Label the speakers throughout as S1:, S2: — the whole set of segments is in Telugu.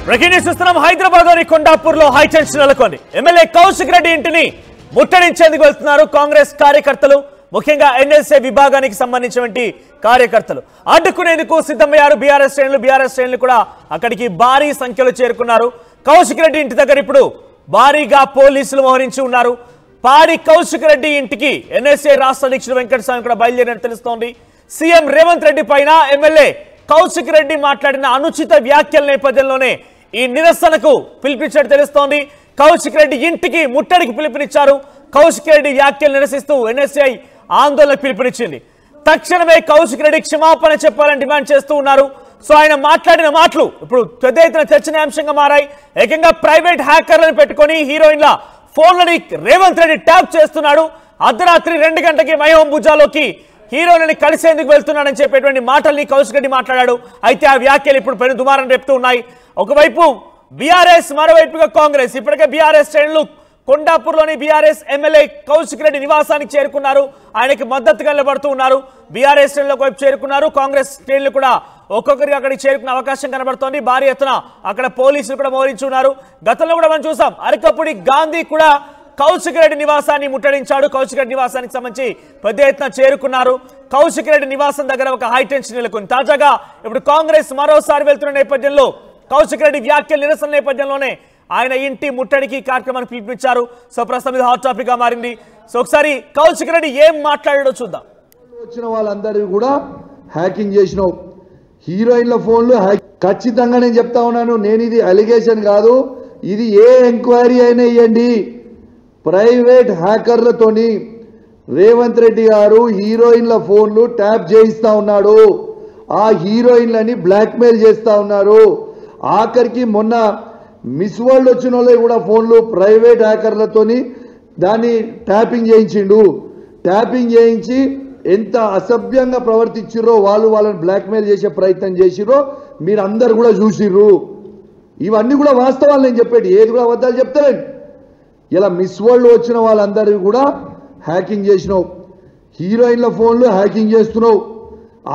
S1: బ్రేకింగ్ న్యూస్ చూస్తున్నాం. హైదరాబాద్ లోని కొండాపూర్లో హై టెన్షన్ నెలకొంది. ఎమ్మెల్యే కౌశిక్ రెడ్డి ఇంటిని ముట్టడించేందుకు వెళ్తున్నారు కాంగ్రెస్ కార్యకర్తలు, ముఖ్యంగా ఎన్ఎస్ఏ విభాగానికి సంబంధించినటువంటి కార్యకర్తలు. అడ్డుకునేందుకు సిద్ధమయ్యారు బీఆర్ఎస్ శ్రేణులు కూడా అక్కడికి భారీ సంఖ్యలో చేరుకున్నారు. కౌశిక్ రెడ్డి ఇంటి దగ్గర ఇప్పుడు భారీగా పోలీసులు మోహరించి ఉన్నారు. పాడి కౌశిక్ రెడ్డి ఇంటికి ఎన్ఎస్ఏ రాష్ట్ర అధ్యక్షుడు వెంకటస్వామి కూడా బయలుదేరినట్టు తెలుస్తోంది. సీఎం రేవంత్ రెడ్డి పైన ఎమ్మెల్యే కౌశిక్ రెడ్డి మాట్లాడిన అనుచిత వ్యాఖ్యల నేపథ్యంలోనే ఈ నిరసనకు పిలుపునిచ్చినట్టు తెలుస్తోంది. కౌశిక్ రెడ్డి ఇంటికి ముట్టడికి పిలుపునిచ్చారు. కౌశిక్ రెడ్డి వ్యాఖ్యలు నిరసిస్తూ ఎన్ఎస్ఐ ఆందోళనకు పిలుపునిచ్చింది. తక్షణమే కౌశిక్ రెడ్డి క్షమాపణ చెప్పాలని డిమాండ్ చేస్తూ ఉన్నారు. సో ఆయన మాట్లాడిన మాటలు ఇప్పుడు పెద్ద ఎత్తున చర్చనీయాంశంగా మారాయి. ఏకంగా ప్రైవేట్ హ్యాకర్లను పెట్టుకొని హీరోయిన్ల ఫోన్లని రేవంత్ రెడ్డి ట్యాప్ చేస్తున్నాడు. అర్ధరాత్రి 2 గంటకి మైహోం భుజాలోకి హీరోయిన్ని కలిసేందుకు వెళ్తున్నాడని చెప్పేటువంటి మాటల్ని కౌశిక్ రెడ్డి మాట్లాడాడు. అయితే ఆ వ్యాఖ్యలు ఇప్పుడు పెను దుమారం రేపుతూ ఉన్నాయి. ఒకవైపు బీఆర్ఎస్, మరోవైపుగా కాంగ్రెస్. ఇప్పటికే బీఆర్ఎస్ శ్రేణులు కొండాపూర్లోని బీఆర్ఎస్ ఎమ్మెల్యే కౌశిక్ రెడ్డి నివాసానికి చేరుకున్నారు. ఆయనకి మద్దతుగా నిలబడుతూ ఉన్నారు. బీఆర్ఎస్ శ్రేణులకు వైపు చేరుకున్నారు. కాంగ్రెస్ శ్రేణులు కూడా ఒక్కొక్కరికి అక్కడికి చేరుకునే అవకాశం కనబడుతోంది. భారీ ఎత్తున అక్కడ పోలీసులు కూడా మోహరించున్నారు. గతంలో కూడా మనం చూసాం, అరకపుడి గాంధీ కూడా కౌశిక్ రెడ్డి నివాసాన్ని ముట్టడించాడు. కౌశిక్ రెడ్డి నివాసానికి సంబంధించి పెద్ద ఎత్తున చేరుకున్నారు. కౌశిక్ రెడ్డి నివాసం దగ్గర ఒక హై టెన్షన్ నెలకొంది. తాజాగా ఇప్పుడు కాంగ్రెస్ మరోసారి వెళ్తున్న నేపథ్యంలో కౌశిక్ రెడ్డి వ్యాఖ్యల నిరసన నేపథ్యంలోనే ఆయన ఇంటి ముట్టడికి కార్యక్రమాన్ని పిలుపునిచ్చారు. సో ప్రస్తుతం ఇది హాట్ టాపిక్ గా మారింది. సో ఒకసారి కౌశిక్ రెడ్డి ఏం మాట్లాడాడో చూద్దాం.
S2: వచ్చిన వాళ్ళందరూ కూడా హ్యాకింగ్ చేసినావు, హీరోయిన్ల ఫోన్లు ఖచ్చితంగా నేను చెప్తా ఉన్నాను. నేను ఇది అలిగేషన్ కాదు, ఇది ఏ ఎంక్వైరీ అయినా ఇవ్వండి. ప్రైవేట్ హ్యాకర్లతోని రేవంత్ రెడ్డి గారు హీరోయిన్ల ఫోన్లు ట్యాప్ చేయిస్తా ఉన్నాడు. ఆ హీరోయిన్లని బ్లాక్మెయిల్ చేస్తా ఉన్నారు. ఆఖరికి మొన్న మిస్ వరల్డ్ వచ్చిన వాళ్ళే కూడా ఫోన్లు ప్రైవేట్ హ్యాకర్లతోని దాన్ని ట్యాపింగ్ చేయించిండు. ట్యాపింగ్ చేయించి ఎంత అసభ్యంగా ప్రవర్తించిర్రో, వాళ్ళని బ్లాక్మెయిల్ చేసే ప్రయత్నం చేసిర్రో మీరు అందరు కూడా చూసిర్రు. ఇవన్నీ కూడా వాస్తవాలు నేను చెప్పేది, ఏది కూడా అబద్ధాలు చెప్తారండి. ఇలా మిస్ వరల్డ్ వచ్చిన వాళ్ళందరికీ కూడా హ్యాకింగ్ చేసినావు, హీరోయిన్ల ఫోన్లు హ్యాకింగ్ చేస్తున్నావు.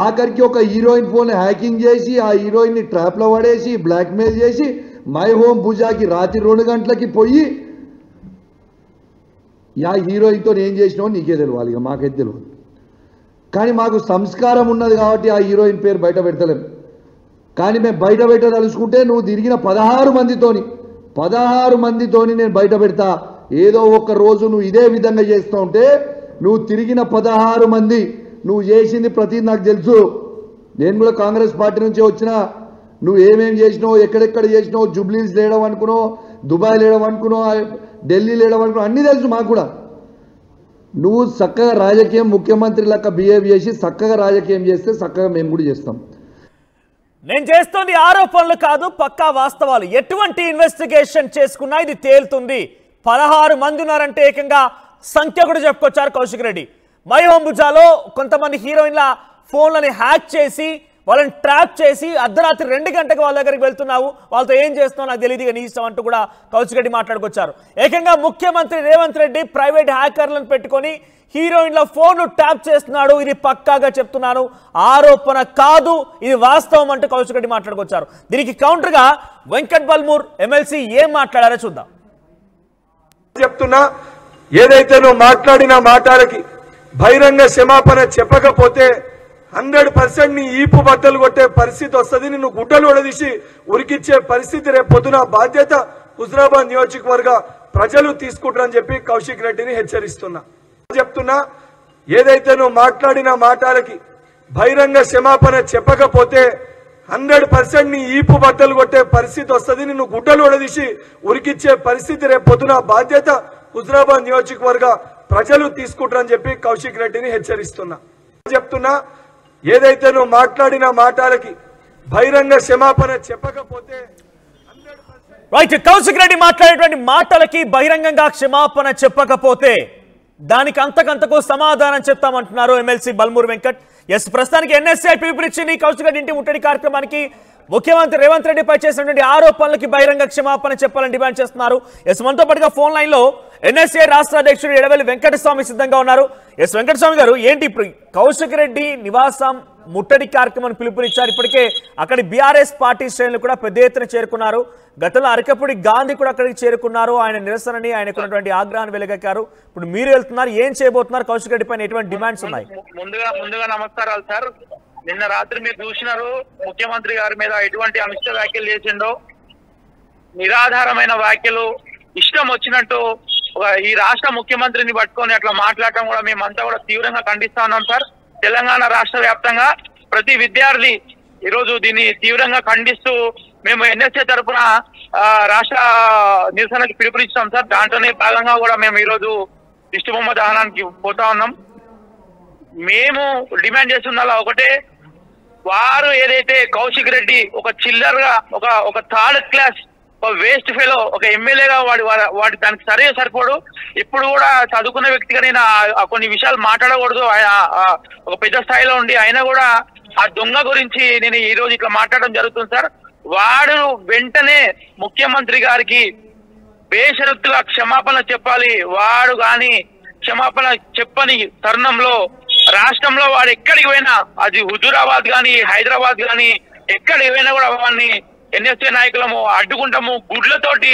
S2: ఆఖరికి ఒక హీరోయిన్ ఫోన్ హ్యాకింగ్ చేసి ఆ హీరోయిన్ని ట్రాప్లో పడేసి బ్లాక్మెయిల్ చేసి మై హోమ్ పూజాకి రాత్రి 2 గంటలకి పోయి ఆ హీరోయిన్తో ఏం చేసినావు నీకే తెలియాలి, ఇక మాకైతే తెలియదు. కానీ మాకు సంస్కారం ఉన్నది కాబట్టి ఆ హీరోయిన్ పేరు బయట పెడతలేము. కానీ మేము బయట పెట్టదలుచుకుంటే నువ్వు తిరిగిన 16 మందితోని నేను బయట పెడతా. ఏదో ఒక రోజు నువ్వు ఇదే విధంగా చేస్తూ ఉంటే నువ్వు తిరిగిన 16 మంది నువ్వు చేసింది ప్రతి నాకు తెలుసు. నేను కూడా కాంగ్రెస్ పార్టీ నుంచి వచ్చిన, నువ్వు ఏమేం చేసినావు, ఎక్కడెక్కడ చేసినావు, జూబ్లీస్ లేయడం అనుకున్నావు, దుబాయ్ లేయడం అనుకున్నావు, ఢిల్లీ లేయడం అనుకున్నావు, అన్నీ తెలుసు మాకు కూడా. నువ్వు చక్కగా రాజకీయం ముఖ్యమంత్రి లెక్క బిహేవ్ చేసి చక్కగా రాజకీయం చేస్తే చక్కగా మేము కూడా చేస్తాం.
S1: నేను చేస్తోంది ఆరోపణలు కాదు, పక్కా వాస్తవాలు. ఎటువంటి ఇన్వెస్టిగేషన్ చేసుకున్నా ఇది తేలుతుంది. 16 మంది ఉన్నారంటే ఏకంగా సంఖ్య కూడా చెప్పుకొచ్చారు కౌశిక్ రెడ్డి. మైహోం భుజాలో కొంతమంది హీరోయిన్ల ఫోన్లని హ్యాక్ చేసి వాళ్ళని ట్రాప్ చేసి అర్ధరాత్రి 2 గంటలకు వాళ్ళ దగ్గరికి వెళ్తున్నావు, వాళ్ళతో ఏం చేస్తున్నావు నాకు తెలియదు నీ ఇష్టం అంటూ కూడా కౌశిక్ రెడ్డి మాట్లాడుకొచ్చారు. ఏకంగా ముఖ్యమంత్రి రేవంత్ రెడ్డి ప్రైవేట్ హ్యాకర్లను పెట్టుకొని హీరోయిన్ల ఫోన్ ట్యాప్ చేస్తున్నాడు. ఇది పక్కాగా చెప్తున్నాను, ఆరోపణ కాదు, ఇది వాస్తవం అంటూ కౌశిక్ రెడ్డి మాట్లాడుకొచ్చారు. దీనికి కౌంటర్ గా వెంకట్ బల్మూర్ ఎమ్మెల్సీ ఏం మాట్లాడారో చూద్దాం.
S3: చెప్తున్నా, ఏదైతే నువ్వు మాట్లాడిన మాటలకి బహిరంగ క్షమాపణ చెప్పకపోతే 100% నీ ఈపు బట్టలు కొట్టే పరిస్థితి వస్తుంది. నిన్ను గుడ్డలు ఒడదీసి ఉరికిచ్చే పరిస్థితి రేపు పొద్దున బాధ్యత హుజరాబాద్ నియోజకవర్గ ప్రజలు తీసుకుంటారని చెప్పి కౌశిక్ రెడ్డిని హెచ్చరిస్తున్నా. చెప్తున్నా, ఏదైతే నువ్వు మాట్లాడిన మాటలకి బహిరంగ క్షమాపణ చెప్పకపోతే 100% నీ ఈపు బట్టలు కొట్టే పరిస్థితి వస్తుంది. నిన్ను గుడ్డలు ఒడదీసి ఉరికిచ్చే పరిస్థితి రేపు పొద్దున బాధ్యత హుజరాబాద్ నియోజకవర్గ ప్రజలు తీసుకుంటారని చెప్పి కౌశిక్ రెడ్డిని హెచ్చరిస్తున్నా. చెప్తున్నా, ఏదైతే నువ్వు మాట్లాడిన మాటలకి బహిరంగ క్షమాపణ చెప్పకపోతే
S1: రైట్, కౌశిక్ రెడ్డి మాట్లాడేటువంటి మాటలకి బహిరంగంగా క్షమాపణ చెప్పకపోతే దానికి అంతకంతకు సమాధానం చెప్తామంటున్నారు ఎమ్మెల్సీ బల్మూర్ వెంకట్. ఎస్, ప్రస్తుతానికి ఎన్ఎస్ఐ పిలుపునిచ్చింది కౌశిక్ రెడ్డి ఇంటి ముట్టడి కార్యక్రమానికి. ముఖ్యమంత్రి రేవంత్ రెడ్డిపై చేసినటువంటి ఆరోపణలకి బహిరంగ క్షమాపణ చెప్పాలని డిమాండ్ చేస్తున్నారు. ఎస్, మనతో పాటుగా ఫోన్ లైన్ లో ఎన్ఎస్ఏ రాష్ట్ర అధ్యక్షుడు ఎడవెల్లి వెంకటస్వామి సిద్ధంగా ఉన్నారు. ఎస్ వెంకటస్వామి గారు, ఏంటి ఇప్పుడు కౌశిక్ రెడ్డి నివాసం ముట్టడి కార్యక్రమాన్ని పిలుపునిచ్చారు. ఇప్పటికే అక్కడి బీఆర్ఎస్ పార్టీ శ్రేణులు కూడా పెద్ద ఎత్తున చేరుకున్నారు. గతంలో అరకపూడి గాంధీ కూడా అక్కడికి చేరుకున్నారు. ఆయన నిరసనని ఆయనకున్నటువంటి ఆగ్రహాన్ని వెలుగక్కారు. ఇప్పుడు మీరు వెళ్తున్నారు, ఏం చేయబోతున్నారు? కౌశిక్ రెడ్డి పైన ఎటువంటి డిమాండ్స్ ఉన్నాయి?
S4: ముందుగా నమస్కారాలు సార్. నిన్న రాత్రి మీరు చూసినారు ముఖ్యమంత్రి గారి మీద ఎటువంటి అనిష్ట వ్యాఖ్యలు చేసిండో, నిరాధారమైన వ్యాఖ్యలు, ఇష్టం వచ్చినట్టు ఈ రాష్ట్ర ముఖ్యమంత్రిని పట్టుకొని అట్లా మాట్లాడటం కూడా మేమంతా కూడా తీవ్రంగా ఖండిస్తా ఉన్నాం సార్. తెలంగాణ రాష్ట్ర వ్యాప్తంగా ప్రతి విద్యార్థి ఈరోజు దీన్ని తీవ్రంగా ఖండిస్తూ మేము ఎన్ఎస్ఏ తరఫున రాష్ట్ర నిరసనకి పిలుపునిస్తాం సార్. దాంట్లోనే భాగంగా కూడా మేము ఈరోజు దిష్టిబొమ్మ దహనానికి పోతా ఉన్నాం. మేము డిమాండ్ చేస్తున్నలా ఒకటే, వారు ఏదైతే కౌశిక్ రెడ్డి ఒక చిల్లర్ గా ఒక థర్డ్ క్లాస్ ఒక వేస్ట్ ఫెలో ఒక ఎమ్మెల్యేగా వాడి దానికి సరిపోడు. ఇప్పుడు కూడా చదువుకున్న వ్యక్తిగా నేను కొన్ని విషయాలు మాట్లాడకూడదు. ఒక పెద్ద స్థాయిలో ఉండి అయినా కూడా ఆ దొంగ గురించి నేను ఈ రోజు ఇట్లా మాట్లాడడం జరుగుతుంది సార్. వాడు వెంటనే ముఖ్యమంత్రి గారికి బేషరతుగా క్షమాపణ చెప్పాలి. వాడు గాని క్షమాపణ చెప్పని తరుణంలో రాష్ట్రంలో వాడు ఎక్కడికి పోయినా, అది హుజూరాబాద్ గాని హైదరాబాద్ గాని ఎక్కడికి పోయినా కూడా వాడిని ఎన్ఎస్ఏ నాయకులము అడ్డుకుంటాము, గుడ్లతోటి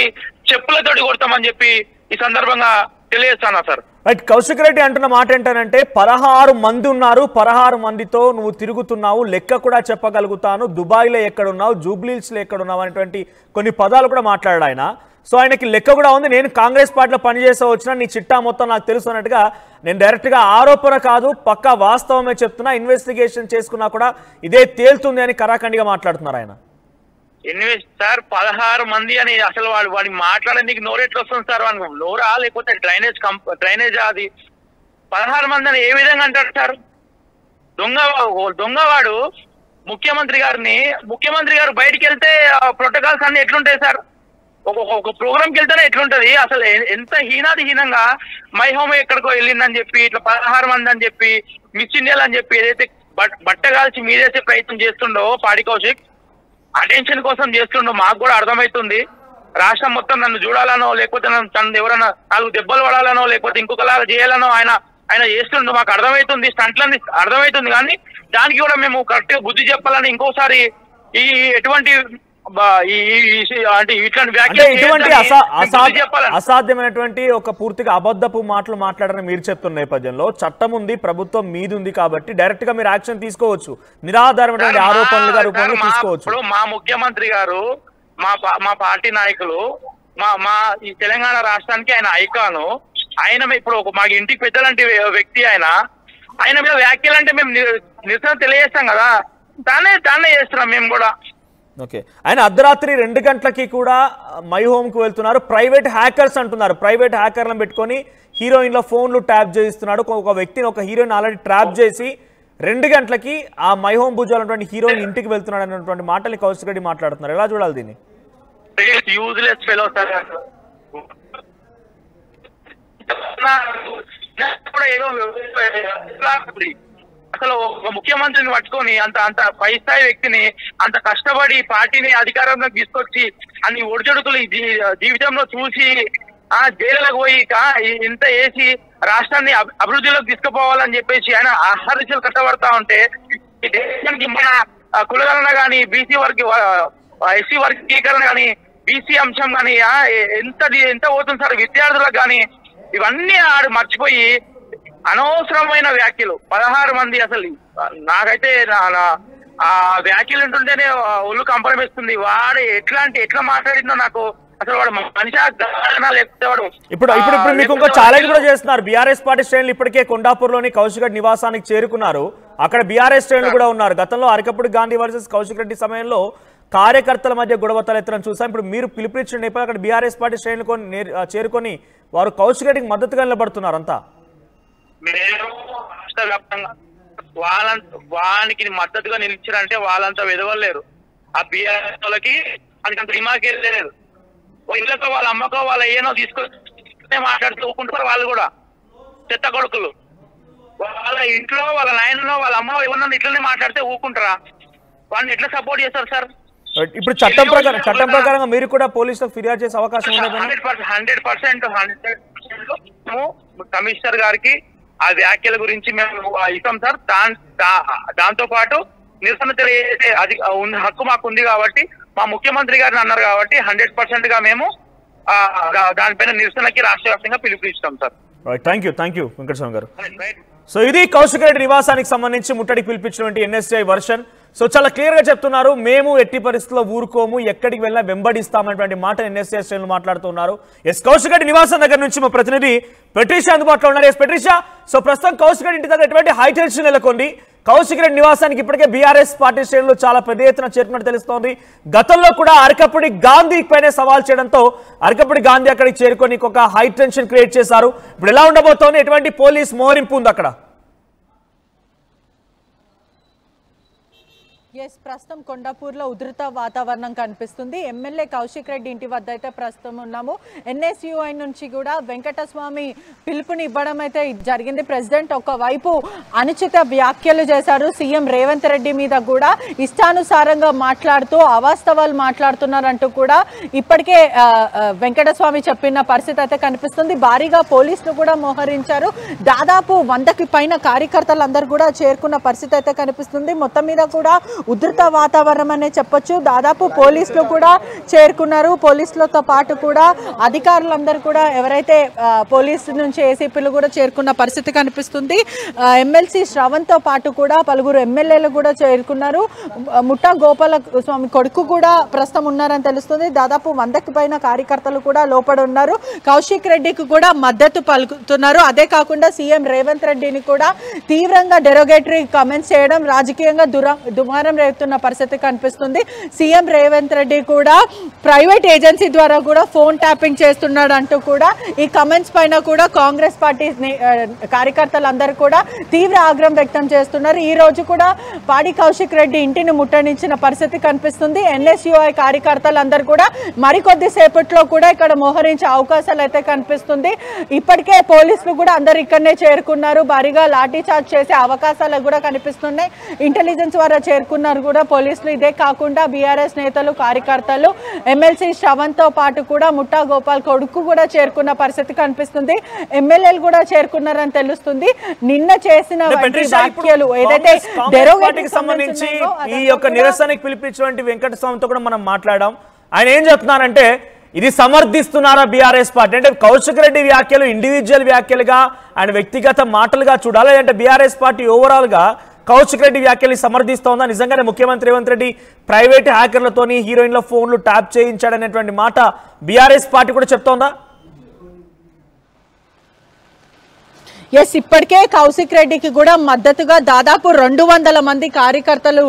S4: చెప్పులతోటి కొడతామని చెప్పి ఈ సందర్భంగా తెలియజేస్తాను సార్.
S1: రైట్, కౌశిక్ రెడ్డి అంటున్న మాట ఏంటంటే 16 మంది ఉన్నారు, 16 మందితో నువ్వు తిరుగుతున్నావు, లెక్క కూడా చెప్పగలుగుతాను, దుబాయ్లో ఎక్కడున్నావు, జూబ్లీహిల్స్లో ఎక్కడున్నావు అనేటువంటి కొన్ని పదాలు కూడా మాట్లాడాడు ఆయన. సో ఆయనకి లెక్క కూడా ఉంది. నేను కాంగ్రెస్ పార్టీలో పనిచేసే వచ్చినా నీ చిట్టా మొత్తం నాకు తెలుసు అన్నట్టుగా, నేను డైరెక్ట్గా ఆరోపణ కాదు పక్కా వాస్తవమే చెప్తున్నా, ఇన్వెస్టిగేషన్ చేసుకున్నా కూడా ఇదే తేలుతుంది అని కరాఖండిగా మాట్లాడుతున్నారు ఆయన.
S4: సార్ 16 మంది అని అసలు వాడి మాట్లాడడానికి నోరెట్లు వస్తుంది సార్? వాడికి నోరా లేకపోతే డ్రైనేజ్ అది 16 మంది అని ఏ విధంగా అంటారు సార్? దొంగవాడు ముఖ్యమంత్రి గారు బయటికి వెళ్తే ప్రోటోకాల్స్ అన్ని ఎట్లుంటాయి సార్? ఒక ప్రోగ్రామ్కి వెళ్తేనే ఎట్లుంటది? అసలు ఎంత హీనంగా మై హోమ్ ఎక్కడికో వెళ్ళిందని చెప్పి ఇట్లా 16 మంది అని చెప్పి మిస్ ఇండియాలు అని చెప్పి ఏదైతే బట్టగాల్చి మీదేసే ప్రయత్నం చేస్తుండో పాడి కౌశిక్, అటెన్షన్ కోసం చేస్తుండో మాకు కూడా అర్థమవుతుంది. రాష్ట్రం మొత్తం నన్ను చూడాలనో లేకపోతే తను ఎవరైనా 4 దెబ్బలు పడాలనో లేకపోతే ఇంకొకలాగా చేయాలనో ఆయన చేస్తుండో మాకు అర్థమవుతుంది, స్టంట్లన్నీ అర్థమవుతుంది. కానీ దానికి కూడా మేము కరెక్ట్ గా బుద్ధి చెప్పాలని ఇంకోసారి ఎటువంటి
S1: అసాధ్యమైనటువంటి ఒక పూర్తిగా అబద్ధపు మాటలు మాట్లాడని మీరు చెప్తున్న నేపథ్యంలో చట్టం ఉంది, ప్రభుత్వం మీదుంది కాబట్టి డైరెక్ట్ గా మీరు యాక్షన్ తీసుకోవచ్చు, నిరాధారమైనటువంటి ఆరోపణలుగా రూపంలో తీసుకోవచ్చు.
S4: ఇప్పుడు మా ముఖ్యమంత్రి గారు, మా పార్టీ నాయకులు, మా ఈ తెలంగాణ రాష్ట్రానికి ఆయన ఐకాను, ఆయన ఇప్పుడు మాకు ఇంటికి పెద్దలాంటి వ్యక్తి ఆయన మీద వ్యాఖ్యలు అంటే మేము నిరసన తెలియజేస్తాం కదా, దాన్నే చేస్తున్నాం మేము కూడా.
S1: ఓకే, ఆయన అర్ధరాత్రి 2 గంటలకి కూడా మై హోమ్ కు వెళ్తున్నారు. ప్రైవేట్ హ్యాకర్స్ అంటున్నారు, ప్రైవేట్ హ్యాకర్లను పెట్టుకొని హీరోయిన్ల ఫోన్లు ట్యాప్ చేయిస్తున్నాడు. ఒక వ్యక్తిని, ఒక హీరోయిన్ ఆల్రెడీ ట్రాప్ చేసి 2 గంటలకి ఆ మై హోమ్ బుజ్జాలన్నటువంటి హీరోయిన్ ఇంటికి వెళ్తున్నాడు అన్నటువంటి మాటల్ని కౌశిక్ రెడ్డి మాట్లాడుతున్నారు. ఎలా చూడాలి దీన్ని?
S4: Useless fellow sir. అసలు ఒక ముఖ్యమంత్రిని పట్టుకొని అంత పై స్థాయి వ్యక్తిని అంత కష్టపడి పార్టీని అధికారంలోకి తీసుకొచ్చి అన్ని ఒడిచొడుకులు జీవితంలో చూసి జైలులకు పోయి ఇంత వేసి రాష్ట్రాన్ని అభివృద్ధిలోకి తీసుకుపోవాలని చెప్పేసి ఆయన ఆహార్యలు కష్టపడతా ఉంటే ఈ దేశానికి మన కులగణన కానీ, బీసీ ఎస్సీ వర్గీకరణ కానీ, బీసీ అంశం కానీ ఎంత పోతుంది సార్? విద్యార్థులకు కానీ ఇవన్నీ ఆడు మర్చిపోయి అనవసరమైన వ్యాఖ్యలు 16 మంది. అసలు నాకైతే ఆ వ్యాఖ్యలు ఉంటుంటేనే ఒళ్ళు కంపరమేస్తుంది. వాడు ఎట్లా మాట్లాడిందో నాకు అసలు వాడు మనిషి లేకపోతే వాడు
S1: ఇప్పుడు మీకు ఇంకో ఛాలెంజ్ కూడా చేస్తున్నారు. బీఆర్ఎస్ పార్టీ శ్రేణులు ఇప్పటికే కొండాపూర్లోని కౌశిక్ రెడ్డి నివాసానికి చేరుకున్నారు. అక్కడ బీఆర్ఎస్ శ్రేణులు కూడా ఉన్నారు. గతంలో అరకపూడి గాంధీ వర్సెస్ కౌశిక్ రెడ్డి సమయంలో కార్యకర్తల మధ్య గొడవ తలెత్తడం చూసాం. ఇప్పుడు మీరు పిలుపునిచ్చిన నేపథ్యంలో అక్కడ బీఆర్ఎస్ పార్టీ శ్రేణులు చేరుకొని వారు కౌశిక్ రెడ్డికి మద్దతుగా నిలబడుతున్నారు. అంతా
S4: మేము రాష్ట్ర వ్యాప్తంగా వానికి మద్దతుగా నిలిచారంటే వాళ్ళంతా వెదవలేరు. ఆ బీఆర్ఎస్ వాళ్ళకి అంత దిమాగే లేదు. ఇళ్ళతో వాళ్ళ అమ్మకో వాళ్ళ ఏనో తీసుకొని మాట్లాడుతూ ఊకుంటారు. వాళ్ళు కూడా చెత్త కొడుకులు. వాళ్ళ ఇంట్లో వాళ్ళ నాయనో వాళ్ళ అమ్మ ఎవరన్నా ఇట్లనే మాట్లాడితే ఊకుంటారా? వాళ్ళని ఎట్లా సపోర్ట్ చేస్తారు సార్?
S1: ఇప్పుడు చట్టం ప్రకారంగా మీరు కూడా పోలీసులకు ఫిర్యాదు చేసే అవకాశం ఉంది.
S4: 100% కమిషనర్ గారికి ఆ వ్యాఖ్యల గురించి మేము ఇస్తాం సార్. దాంతో పాటు నిరసన తెలియజేసే అది హక్కు మాకు ఉంది కాబట్టి, మా ముఖ్యమంత్రి గారిని అన్నారు కాబట్టి 100% గా మేము దానిపైన నిరసనకి రాష్ట్ర వ్యాప్తంగా పిలుపునిస్తాం సార్.
S1: థ్యాంక్ యూ వెంకటస్వామి గారు. సో ఇది కౌశిక్ రెడ్డి నివాసానికి సంబంధించి ముట్టడికి పిలిపించినటువంటి ఎన్ఎస్ఐ వర్షన్. సో చాలా క్లియర్ గా చెప్తున్నారు, మేము ఎట్టి పరిస్థితుల్లో ఊరుకోము, ఎక్కడికి వెళ్ళినా వెంబడిస్తామనేటువంటి మాట ఎన్ఎస్ఐ శ్రేణులు మాట్లాడుతున్నారు. కౌశిక్ రెడ్డి నివాసం దగ్గర నుంచి మా ప్రతినిధి పెట్రిషా అందుబాటులో ఉన్నారు. పెట్రిషా, సో ప్రస్తుతం కౌశిక్ రెడ్డి ఇంటి దగ్గర ఎటువంటి హై టెన్షన్ నెలకొంది. కౌశిక్ రెడ్డి నివాసానికి ఇప్పటికే బీఆర్ఎస్ పార్టీ శ్రేణులు చాలా పెద్ద ఎత్తున చేరుకున్నట్టు తెలుస్తోంది. గతంలో కూడా అరకపూడి గాంధీ పైనే సవాల్ చేయడంతో అరకపూడి గాంధీ అక్కడికి చేరుకొని ఒక హై టెన్షన్ క్రియేట్ చేశారు. ఇప్పుడు ఎలా ఉండబోతోంది, ఎటువంటి పోలీస్ మోహరింపు ఉంది అక్కడ?
S5: ఎస్, ప్రస్తుతం కొండాపూర్లో ఉధృత వాతావరణం కనిపిస్తుంది. ఎమ్మెల్యే కౌశిక్ రెడ్డి ఇంటి వద్ద అయితే ప్రస్తుతం ఉన్నాము. ఎన్ఎస్యుఐ నుంచి కూడా వెంకటస్వామి పిలుపుని ఇవ్వడం అయితే జరిగింది. ప్రెసిడెంట్ ఒకవైపు అనుచిత వ్యాఖ్యలు చేశారు సీఎం రేవంత్ రెడ్డి మీద, కూడా ఇష్టానుసారంగా మాట్లాడుతూ అవాస్తవాలు మాట్లాడుతున్నారంటూ కూడా ఇప్పటికే వెంకటస్వామి చెప్పిన పరిస్థితి అయితే కనిపిస్తుంది. భారీగా పోలీసులు కూడా మోహరించారు. దాదాపు 100కి పైన కార్యకర్తలందరూ కూడా చేరుకున్న పరిస్థితి అయితే కనిపిస్తుంది. మొత్తం మీద కూడా ఉధృత వాతావరణం అనే చెప్పొచ్చు. దాదాపు పోలీసులు కూడా చేరుకున్నారు. పోలీసులతో పాటు కూడా అధికారులందరూ కూడా, ఎవరైతే పోలీసు నుంచి ఏసీపీలు కూడా చేరుకున్న పరిస్థితి కనిపిస్తుంది. ఎమ్మెల్సీ శ్రవణ్తో పాటు కూడా పలువురు ఎమ్మెల్యేలు కూడా చేరుకున్నారు. ముఠా గోపాల స్వామి కొడుకు కూడా ప్రస్తుతం ఉన్నారని తెలుస్తుంది. దాదాపు 100కి పైన కార్యకర్తలు కూడా లోపల ఉన్నారు. కౌశిక్ రెడ్డికి కూడా మద్దతు పలుకుతున్నారు. అదే కాకుండా సీఎం రేవంత్ రెడ్డిని కూడా తీవ్రంగా డెరోగేటరీ కామెంట్స్ చేయడం, రాజకీయంగా దుమారం రేపుతున్న పరిస్థితి కనిపిస్తుంది. సీఎం రేవంత్ రెడ్డి కూడా ప్రైవేట్ ఏజెన్సీ ద్వారా కూడా ఫోన్ ట్యాపింగ్ చేస్తున్నాడు అంటూ కూడా ఈ కమెంట్స్ పైన కూడా కాంగ్రెస్ పార్టీ కార్యకర్తలందరూ కూడా తీవ్ర ఆగ్రహం వ్యక్తం చేస్తున్నారు. ఈ రోజు కూడా పాడి కౌశిక్ రెడ్డి ఇంటిని ముట్టడించిన పరిస్థితి కనిపిస్తుంది. ఎన్ఎస్యుఐ కార్యకర్తలందరూ కూడా మరికొద్ది సేపట్లో కూడా ఇక్కడ మోహరించే అవకాశాలు అయితే కనిపిస్తుంది. ఇప్పటికే పోలీసులు కూడా అందరు ఇక్కడనే చేరుకున్నారు. భారీగా లాఠీ చార్జ్ చేసే అవకాశాలు కూడా కనిపిస్తున్నాయి. ఇంటెలిజెన్స్ ద్వారా చేరుకున్నారు కూడా పోలీసులు. ఇదే కాకుండా బీఆర్ఎస్ నేతలు, కార్యకర్తలు, ఎమ్మెల్సీ శ్రవణ్తో పాటు కూడా ముఠా గోపాల్ కొడుకు కూడా చేరుకున్న పరిస్థితి కనిపిస్తుంది. ఎమ్మెల్యేలు కూడా చేరుకున్నారని తెలుస్తుంది. నిన్న చేసిన వ్యాఖ్యలు ఏదైతే
S1: డెరోగేటరీకి సంబంధించి ఈ యొక్క నిరసనకి పిలిపించినటువంటి వెంకటస్వామితో కూడా మనం మాట్లాడాం. ఆయన ఏం చెప్తున్నారంటే, ఇది సమర్థిస్తున్నారా బీఆర్ఎస్ పార్టీ అంటే కౌశిక్ రెడ్డి వ్యాఖ్యలు ఇండివిజువల్ వ్యాఖ్యలుగా ఆయన వ్యక్తిగత మాటలుగా చూడాలి, అంటే బీఆర్ఎస్ పార్టీ ఓవరాల్ గా కౌశిక్ రెడ్డి వ్యాఖ్యలు సమర్థిస్తోందా? నిజంగానే ముఖ్యమంత్రి రేవంత్ రెడ్డి ప్రైవేట్ హ్యాకర్లతోని హీరోయిన్ల ఫోన్లు ట్యాప్ చేయించాడనేటువంటి మాట బీఆర్ఎస్ పార్టీ కూడా చెప్తోందా?
S5: ఎస్, ఇప్పటికే కౌశిక్ రెడ్డికి కూడా మద్దతుగా దాదాపు 200 మంది కార్యకర్తలు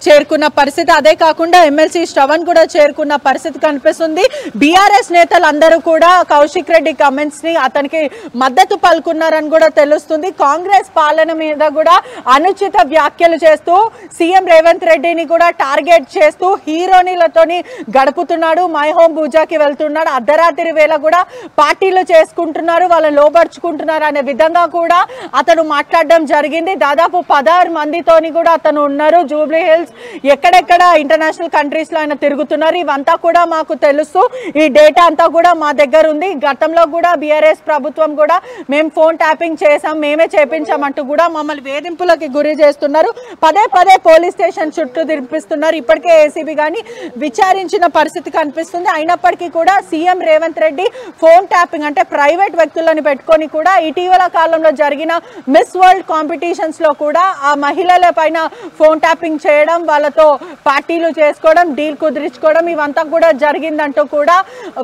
S5: చేరుకున్న పరిస్థితి. అదే కాకుండా ఎమ్మెల్సీ శ్రవణ్ కూడా చేరుకున్న పరిస్థితి కనిపిస్తుంది. బీఆర్ఎస్ నేతలందరూ కూడా కౌశిక్ రెడ్డి కమెంట్స్ ని అతనికి మద్దతు పలుకున్నారని కూడా తెలుస్తుంది. కాంగ్రెస్ పాలన మీద కూడా అనుచిత వ్యాఖ్యలు చేస్తూ సీఎం రేవంత్ రెడ్డిని కూడా టార్గెట్ చేస్తూ హీరోయిన్లతోని గడుపుతున్నాడు, మై హోమ్ పూజాకి వెళ్తున్నాడు, అర్ధరాత్రి వేళ కూడా పార్టీలు చేసుకుంటున్నారు, వాళ్ళని లోపరుచుకుంటున్నారు అనే విధంగా కూడా అతను మాట్లాడడం జరిగింది. దాదాపు 16 మందితోని కూడా అతను ఉన్నారు. జూబ్లీ హిల్స్ ఎక్కడెక్కడ ఇంటర్నేషనల్ కంట్రీస్ లో ఆయన తిరుగుతున్నారు. ఇవంతా కూడా మాకు తెలుసు, ఈ డేటా అంతా కూడా మా దగ్గర ఉంది. గతంలో కూడా బీఆర్ఎస్ ప్రభుత్వం కూడా మేము ఫోన్ ట్యాపింగ్ చేసాం, మేమే చేపించామంటూ కూడా మమ్మల్ని వేధింపులకి గురి చేస్తున్నారు. పదే పోలీస్ స్టేషన్ చుట్టూ తిరిపిస్తున్నారు. ఇప్పటికే ఏసీబీ గాని విచారించిన పరిస్థితి కనిపిస్తుంది. అయినప్పటికీ కూడా CM Revanth Reddy phone tapping అంటే ప్రైవేట్ వ్యక్తులను పెట్టుకొని కూడా ఇటీవల కాలంలో జరిగిన మిస్ వరల్డ్ కాంపిటీషన్స్ లో కూడా ఆ మహిళల పైన ఫోన్ ట్యాపింగ్ చేయడం, వాళ్ళతో పార్టీలు చేసుకోవడం, డీల్ కుదిరించుకోవడం ఇవంతా కూడా జరిగిందంటూ కూడా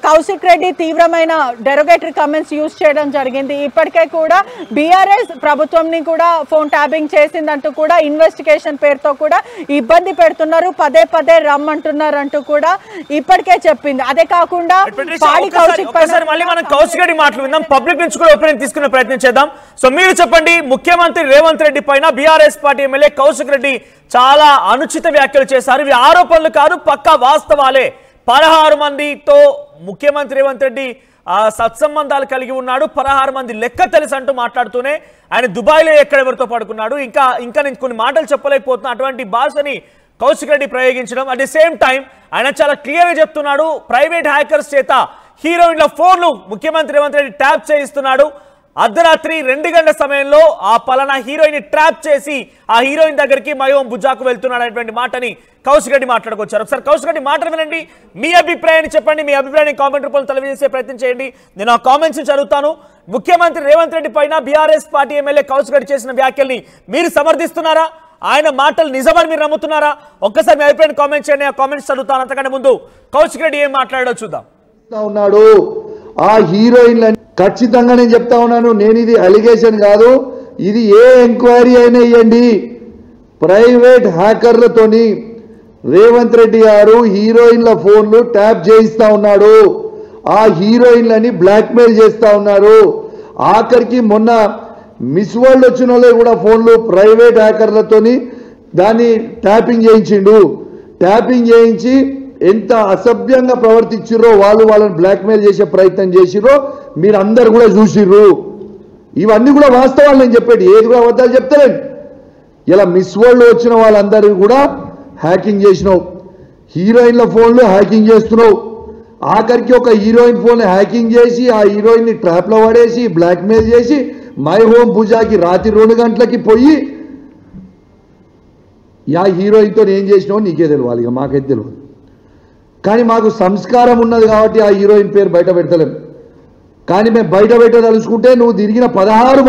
S5: కౌశిక్ రెడ్డి తీవ్రమైన డెరోగేటరీ కమెంట్స్ యూజ్ చేయడం జరిగింది. ఇప్పటికే కూడా బీఆర్ఎస్ ప్రభుత్వంని కూడా ఫోన్ ట్యాపింగ్ చేసిందంటూ కూడా ఇన్వెస్టిగేషన్ పేరుతో కూడా ఇబ్బంది పెడుతున్నారు, పదే రమ్మంటున్నారు అంటూ కూడా ఇప్పటికే చెప్పింది. అదే కాకుండా పాడి కౌశిక్
S1: రెడ్డి మాటలు విందాం, పబ్లిక్ నుంచి కూడా ఒపీనియన్ తీసుకునే ప్రయత్నం చేద్దాం. సో మీరు చెప్పండి, ముఖ్యమంత్రి రేవంత్ రెడ్డి పైన BRS party MLA Kaushik Reddy చాలా అనుచిత వ్యాఖ్యలు చేశారు. ఇవి ఆరోపణలు కాదు, పక్కా వాస్తవాలే. 16 మందితో ముఖ్యమంత్రి రేవంత్ రెడ్డి సత్సంబంధాలు కలిగి ఉన్నాడు, 16 మంది లెక్క తెలుసు అంటూ మాట్లాడుతూనే ఆయన దుబాయ్లో ఎక్కడెవరితో పడుకున్నాడు, ఇంకా నేను కొన్ని మాటలు చెప్పలేకపోతున్నా, అటువంటి భాషని కౌశిక్ రెడ్డి ప్రయోగించడం. అట్ ది సేమ్ టైం ఆయన చాలా క్లియర్గా చెప్తున్నాడు, ప్రైవేట్ హ్యాకర్స్ చేత హీరోయిన్ల ఫోన్లు ముఖ్యమంత్రి రేవంత్ రెడ్డి ట్యాప్ చేయిస్తున్నాడు, అర్ధరాత్రి 2 గంటల సమయంలో ఆ పలానా హీరోయిన్ ట్రాప్ చేసి ఆ హీరోయిన్ దగ్గరికి మయోం బుజాకు వెళ్తున్నాడు అనేటువంటి మాటని కౌశిక్ రెడ్డి మాట్లాడుకొచ్చారు. ఒకసారి కౌశిక్ రెడ్డి మాటలు వినండి, మీ అభిప్రాయాన్ని చెప్పండి, మీ అభిప్రాయాన్ని కామెంట్ రూపంలో తెలియజేసే ప్రయత్నం చేయండి. నేను ఆ కామెంట్స్ చదువుతాను. ముఖ్యమంత్రి రేవంత్ రెడ్డి పైన BRS party MLA Kaushik Reddy చేసిన వ్యాఖ్యల్ని మీరు సమర్థిస్తున్నారా? ఆయన మాటలు నిజమని మీరు నమ్ముతున్నారా? ఒక్కసారి మీ అభిప్రాయాన్ని కామెంట్ చేయండి, ఆ కామెంట్స్ చదువుతాను. అంతకంటే ముందు కౌశిక్ రెడ్డి ఏం మాట్లాడాడో చూద్దాం.
S2: ఉన్నాడు ఆ హీరోయిన్లని ఖచ్చితంగా నేను చెప్తా ఉన్నాను, నేను ఇది అలిగేషన్ కాదు, ఇది ఏ ఎంక్వైరీ అయినా ఇవ్వండి. ప్రైవేట్ హ్యాకర్లతోని రేవంత్ రెడ్డి గారు హీరోయిన్ల ఫోన్లు ట్యాప్ చేయిస్తా ఉన్నాడు, ఆ హీరోయిన్లని బ్లాక్మెయిల్ చేస్తా ఉన్నారు. ఆఖరికి మొన్న మిస్ వరల్డ్ వచ్చిన వాళ్ళే కూడా ఫోన్లు ప్రైవేట్ హ్యాకర్లతోని దాన్ని ట్యాపింగ్ చేయించిండు. ట్యాపింగ్ చేయించి ఎంత అసభ్యంగా ప్రవర్తించిర్రో, వాళ్ళని బ్లాక్మెయిల్ చేసే ప్రయత్నం చేసిర్రో మీరు అందరు కూడా చూసిర్రు. ఇవన్నీ కూడా వాస్తవాలు నేను చెప్పేది, ఏది కూడా అబద్ధాలు చెప్తలేను. ఇలా మిస్ వరల్డ్ వచ్చిన వాళ్ళందరూ కూడా హ్యాకింగ్ చేసినావు, హీరోయిన్ల ఫోన్లు హ్యాకింగ్ చేస్తున్నావు. ఆఖరికి ఒక హీరోయిన్ ఫోన్ హ్యాకింగ్ చేసి ఆ హీరోయిన్ని ట్రాప్లో పడేసి బ్లాక్మెయిల్ చేసి మై హోమ్ పూజాకి రాత్రి 2 గంటలకి పోయి ఆ హీరోయిన్తో ఏం చేసినావు నీకే తెలియాలి, ఇక మాకైతే తెలియదు. కానీ మాకు సంస్కారం ఉన్నది కాబట్టి ఆ హీరోయిన్ పేరు బయట పెడతలేం. కానీ మేము బయట పెట్టదలుచుకుంటే నువ్వు తిరిగిన 16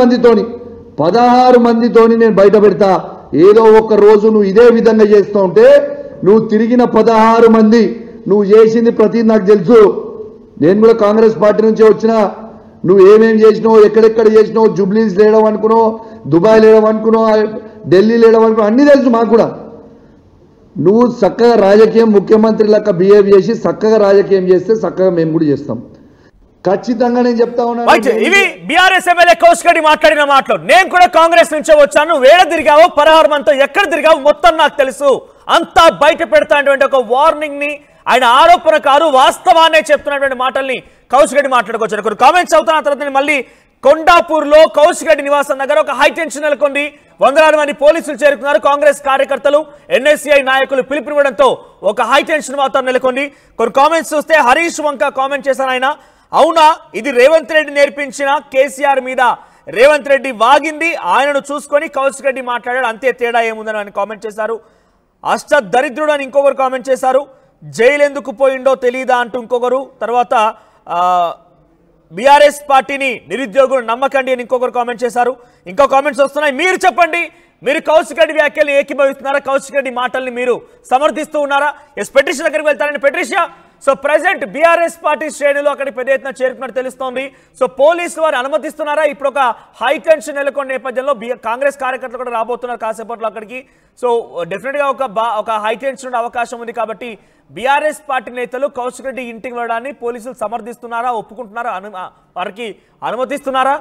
S2: మందితోని నేను బయట పెడతా. ఏదో ఒక రోజు నువ్వు ఇదే విధంగా చేస్తూ ఉంటే నువ్వు తిరిగిన 16 మంది నువ్వు చేసింది ప్రతి నాకు తెలుసు. నేను కూడా కాంగ్రెస్ పార్టీ నుంచే వచ్చినా. నువ్వు ఏమేమి చేసినావు, ఎక్కడెక్కడ చేసినావు, జూబ్లీస్ లేడం అనుకున్నావు, దుబాయ్ లేడం అనుకున్నావు, ఢిల్లీ లేడం అనుకున్నావు, అన్నీ తెలుసు మాకు కూడా. నువ్వు చక్కగా రాజకీయం ముఖ్యమంత్రి లెక్క బిహేవ్ చేసి చక్కగా రాజకీయం చేస్తే చక్కగా మేము కూడా చేస్తాం. ఖచ్చితంగా నేను చెప్తా ఉన్నాను.
S1: ఇవి బీఆర్ఎస్ ఎమ్మెల్యే కౌశిక్ రెడ్డి మాట్లాడిన మాటలు. నేను కూడా కాంగ్రెస్ నుంచే వచ్చాను, వేడ తిరిగావు, 16 మందితో ఎక్కడ తిరిగావు మొత్తం నాకు తెలుసు, అంతా బయట పెడతానటువంటి ఒక వార్నింగ్ ని ఆయన ఆరోపణ కారు వాస్తవాన్నే చెప్తున్నటువంటి మాటల్ని కౌశిక్ రెడ్డి మాట్లాడుకొచ్చారు. కొన్ని కామెంట్స్ అవుతున్న తర్వాత మళ్ళీ కొండాపూర్ లో కౌశిక్ రెడ్డి నివాసం దగ్గర ఒక హై టెన్షన్ నెలకొంది. వందలాది మంది పోలీసులు చేరుకున్నారు. కాంగ్రెస్ కార్యకర్తలు, ఎన్ఎస్సీఐ నాయకులు పిలుపునివ్వడంతో ఒక హై టెన్షన్ వాతావరణం నెలకొంది. కొన్ని కామెంట్స్ చూస్తే హరీష్ వంక కామెంట్ చేశారు. ఆయన అవునా ఇది రేవంత్ రెడ్డి నేర్పించిన కేసీఆర్ మీద రేవంత్ రెడ్డి వాగింది, ఆయనను చూసుకొని కౌశిక్ రెడ్డి మాట్లాడాడు, అంతే తేడా ఏముందని ఆయన కామెంట్ చేశారు. అష్ట దరిద్రుడు అని ఇంకొకరు కామెంట్ చేశారు. జైలు ఎందుకు పోయిండో తెలీదా అంటూ ఇంకొకరు. తర్వాత బీఆర్ఎస్ పార్టీని నిరుద్యోగులు నమ్మకండి అని ఇంకొకరు కామెంట్ చేశారు. ఇంకో కామెంట్స్ వస్తున్నాయి. మీరు చెప్పండి, మీరు కౌశిక్ రెడ్డి వ్యాఖ్యలు ఏకీభవిస్తున్నారా? కౌశిక్ రెడ్డి మాటల్ని మీరు సమర్థిస్తూ ఉన్నారా? పెట్రిషియా దగ్గరికి వెళ్తారని Patricia. So present BRS party శ్రేణులు అక్కడికి పెద్ద ఎత్తున చేరుకున్నట్టు తెలుస్తోంది. సో పోలీసులు వారు అనుమతిస్తున్నారా? ఇప్పుడు ఒక హై టెన్షన్ నెలకొన్న నేపథ్యంలో కాంగ్రెస్ కార్యకర్తలు కూడా రాబోతున్నారు కాసేపట్లో అక్కడికి. సో డెఫినెట్ గా ఒక హై టెన్షన్ ఉండే అవకాశం ఉంది. కాబట్టి బీఆర్ఎస్ పార్టీ నేతలు కౌశిక్ రెడ్డి ఇంటికి వెళ్ళడాన్ని పోలీసులు సమర్థిస్తున్నారా, ఒప్పుకుంటున్నారా, వారికి అనుమతిస్తున్నారా?